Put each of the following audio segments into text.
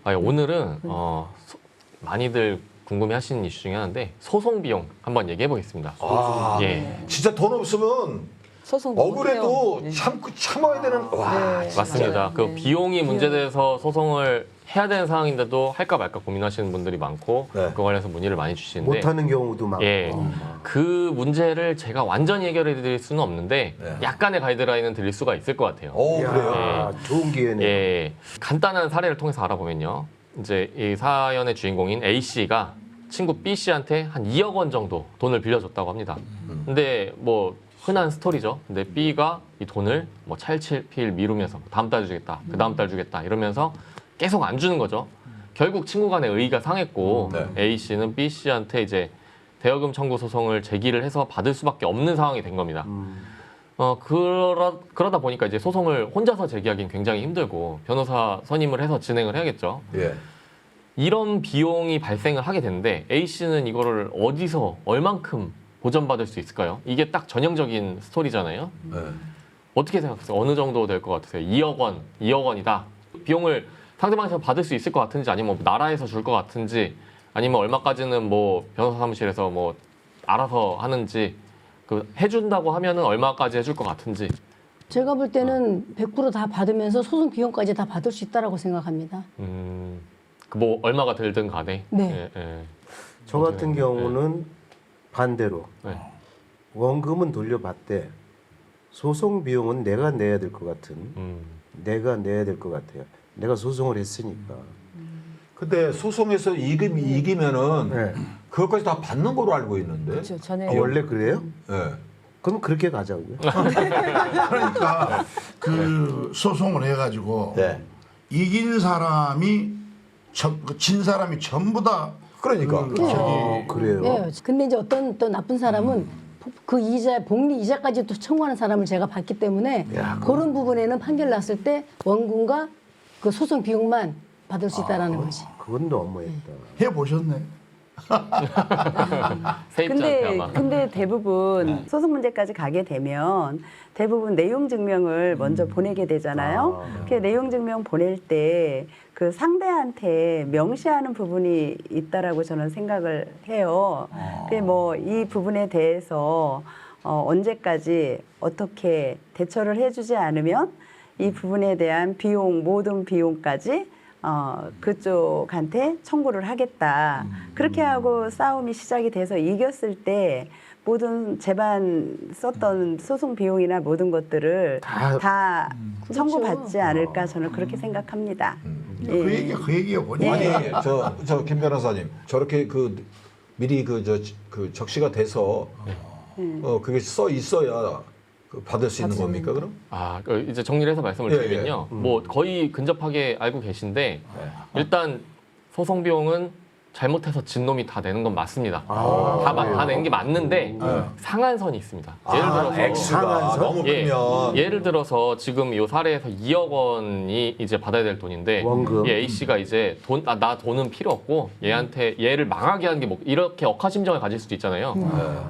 오늘은 많이들 궁금해하시는 이슈 중에 하나인데 소송 비용 한번 얘기해 보겠습니다. 예, 진짜 돈 없으면 소송 억울해도 네. 참아야 되는. 와, 네. 맞습니다. 그 네. 비용이 문제돼서 소송을 해야 되는 상황인데도 할까 말까 고민하시는 분들이 많고 네. 그거 관련해서 문의를 많이 주시는데 못하는 경우도 많고. 예, 그 문제를 제가 완전히 해결해 드릴 수는 없는데 네. 약간의 가이드라인은 드릴 수가 있을 것 같아요. 오, 그래요. 야, 좋은 기회네. 예, 간단한 사례를 통해서 알아보면요. 이제 이 사연의 주인공인 A 씨가 친구 B 씨한테 한 2억 원 정도 돈을 빌려줬다고 합니다. 근데 뭐 흔한 스토리죠. 근데 B가 이 돈을 뭐 찰필 미루면서 다음 달 주겠다, 그 다음 달 주겠다 이러면서 계속 안 주는 거죠. 결국 친구 간의 의의가 상했고 A 씨는 B 씨한테 이제 대여금 청구 소송을 제기를 해서 받을 수밖에 없는 상황이 된 겁니다. 그러다 보니까 이제 소송을 혼자서 제기하기는 굉장히 힘들고 변호사 선임을 해서 진행을 해야겠죠. 예. 이런 비용이 발생을 하게 되는데 A 씨는 이거를 어디서 얼만큼 보전받을 수 있을까요? 이게 딱 전형적인 스토리잖아요. 네. 어떻게 생각하세요? 어느 정도 될 것 같으세요? 2억 원, 2억 원이다. 비용을 상대방에서 받을 수 있을 것 같은지 아니면 뭐 나라에서 줄 것 같은지 아니면 얼마까지는 뭐 변호사 사무실에서 뭐 알아서 하는지 그 해준다고 하면은 얼마까지 해줄 것 같은지. 제가 볼 때는 100%다 받으면서 소송 비용까지 다 받을 수 있다라고 생각합니다. 그 뭐 얼마가 들든 간에. 네. 예, 예. 저 같은 경우는 반대로 네. 원금은 돌려받되 소송 비용은 내가 내야 될 것 같은 내가 내야 될 것 같아요. 내가 소송을 했으니까. 근데 소송에서 이기면은 네. 그것까지 다 받는 거로 알고 있는데. 그렇죠. 전에 원래 그래요? 예. 그럼 그렇게 가자고요. 그러니까 그 소송을 해가지고 네. 이긴 사람이 진 사람이 전부 다 그러니까. 그래요. 예. 근데 이제 어떤 또 나쁜 사람은 그 이자 복리 이자까지 또 청구하는 사람을 제가 봤기 때문에 그런 부분에는 판결 났을 때 원금과 그 소송 비용만 받을 수 있다라는 거지. 그건 너무했다. 해 보셨네. 세입자한테 아마. 근데 대부분 소송 문제까지 가게 되면 대부분 내용 증명을 먼저 보내게 되잖아요. 그 내용 증명 보낼 때 그 상대한테 명시하는 부분이 있다라고 저는 생각을 해요. 그 뭐 이 부분에 대해서 언제까지 어떻게 대처를 해주지 않으면 이 부분에 대한 비용 모든 비용까지 그쪽한테 청구를 하겠다. 그렇게 하고 싸움이 시작이 돼서 이겼을 때 모든 재반 썼던 소송 비용이나 모든 것들을 다 청구받지 않을까 저는 그렇게 생각합니다. 그 얘기가 뭐냐? 아니 저 김 변호사님 저렇게 그 미리 그 적시가 돼서 그게 써 있어야 그 받을 수 있는 겁니까 그럼? 이제 정리를 해서 말씀을 예, 드리면요. 뭐 거의 근접하게 알고 계신데 일단 소송 비용은 잘못해서 진 놈이 다 내는 건 맞습니다. 다 내는 게 맞는데 상한선이 있습니다. 예를 들어서 액수가 너무 크면 예를 들어서 지금 이 사례에서 2억 원이 이제 받아야 될 돈인데 원금. 이 A 씨가 이제 나 돈은 필요 없고 얘한테 얘를 망하게 하는 게 뭐 이렇게 억하심정을 가질 수도 있잖아요.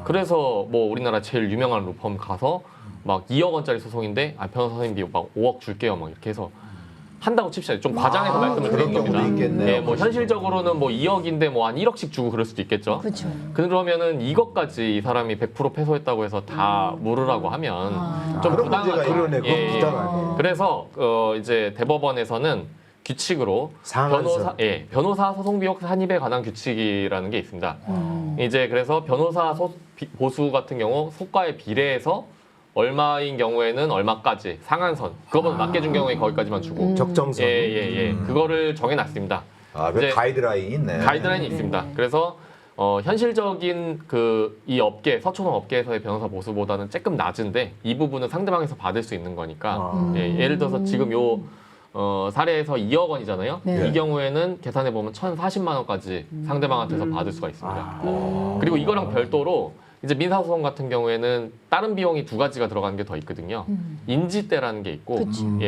그래서 뭐 우리나라 제일 유명한 로펌 가서 막 2억 원짜리 소송인데 변호사 선생님이 막 5억 줄게요 막 이렇게 해서 한다고 칩시다. 좀 과장해서 말씀을 그런 드린 겁니다. 경우도 있겠네요. 예, 뭐 현실적으로는 뭐 2억인데 뭐 한 1억씩 주고 그럴 수도 있겠죠. 그렇죠. 그러면은 이것까지 이 사람이 100% 패소했다고 해서 다 물으라고 하면 좀 그런 부당하죠. 문제가 그러네. 그건 부당하네. 그래서 이제 대법원에서는 규칙으로 상한선. 변호사 소송 비용 산입에 관한 규칙이라는 게 있습니다. 이제 그래서 변호사 보수 같은 경우 소가에 비례해서 얼마인 경우에는 얼마까지 상한선 그거보다 낮게 준 경우에 거기까지만 주고 적정선. 그거를 정해놨습니다. 그 이제 가이드라인이 있네. 가이드라인이 있습니다. 그래서 현실적인 이 업계 서초동 업계에서의 변호사 보수보다는 조금 낮은데 이 부분은 상대방에서 받을 수 있는 거니까 예를 들어서 지금 요 사례에서 2억 원이잖아요. 네. 이 경우에는 계산해 보면 1,040만 원까지 상대방한테서 받을 수가 있습니다. 그리고 이거랑 별도로 이제 민사소송 같은 경우에는 다른 비용이 두 가지가 들어가는 게 더 있거든요. 인지대라는 게 있고,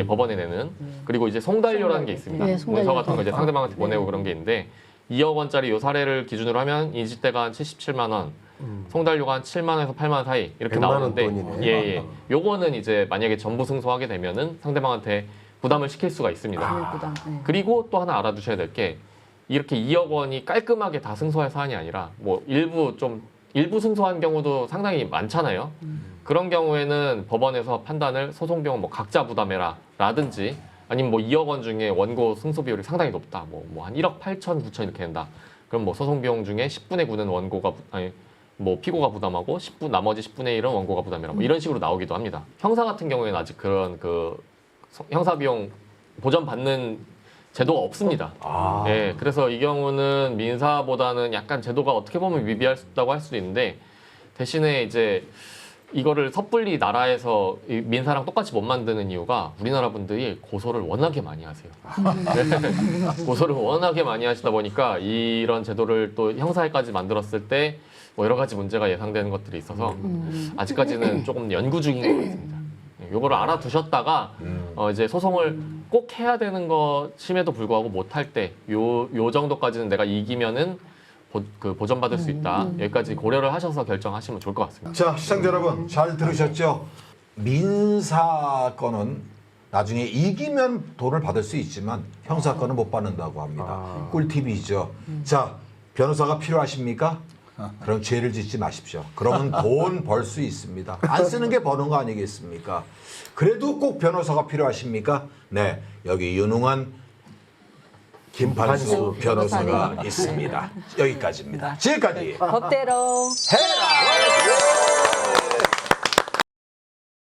법원에 내는. 그리고 이제 송달료라는 게 있습니다. 네, 송달료. 문서 같은 거 이제 상대방한테 보내고 그런 게 있는데, 2억 원짜리 요 사례를 기준으로 하면 인지대가 한 77만 원, 송달료가 한 7만 원에서 8만 원 사이 이렇게 100만 원 나오는데, 돈이네. 요거는 이제 만약에 전부 승소하게 되면은 상대방한테 부담을 시킬 수가 있습니다. 부담. 네. 그리고 또 하나 알아두셔야 될 게 이렇게 2억 원이 깔끔하게 다 승소할 사안이 아니라 뭐 일부 승소한 경우도 상당히 많잖아요. 그런 경우에는 법원에서 판단을 소송 비용 뭐 각자 부담해라 라든지 아니면 뭐 2억 원 중에 원고 승소 비율이 상당히 높다. 뭐 한 1억 8천, 9천 이렇게 된다. 그럼 뭐 소송 비용 중에 10분의 9는 원고가 뭐 피고가 부담하고 나머지 10분의 1은 원고가 부담해라. 뭐 이런 식으로 나오기도 합니다. 형사 같은 경우에는 아직 그런 그 형사 비용 보전 받는 제도가 없습니다. 예, 그래서 이 경우는 민사보다는 약간 제도가 어떻게 보면 미비하다고 할 수도 있는데 대신에 이제 이거를 섣불리 나라에서 이 민사랑 똑같이 못 만드는 이유가 우리나라 분들이 고소를 워낙에 많이 하세요. 네. 고소를 워낙에 많이 하시다 보니까 이런 제도를 또 형사에까지 만들었을 때 뭐 여러 가지 문제가 예상되는 것들이 있어서 아직까지는 조금 연구 중인 것 같습니다. 요거를 알아두셨다가 이제 소송을 꼭 해야 되는 것임에도 불구하고 못할 때 요 정도까지는 내가 이기면은 보전받을 수 있다. 여기까지 고려를 하셔서 결정하시면 좋을 것 같습니다. 자, 시청자 여러분 잘 들으셨죠? 민사건은 나중에 이기면 돈을 받을 수 있지만 형사건은 못 받는다고 합니다. 꿀팁이죠. 자, 변호사가 필요하십니까? 그럼 죄를 짓지 마십시오. 그러면 돈 벌 수 있습니다. 안 쓰는 게 버는 거 아니겠습니까? 그래도 꼭 변호사가 필요하십니까? 네, 여기 유능한 김판수 변호사가 있습니다. 여기까지입니다. 지금까지 법대로 해라!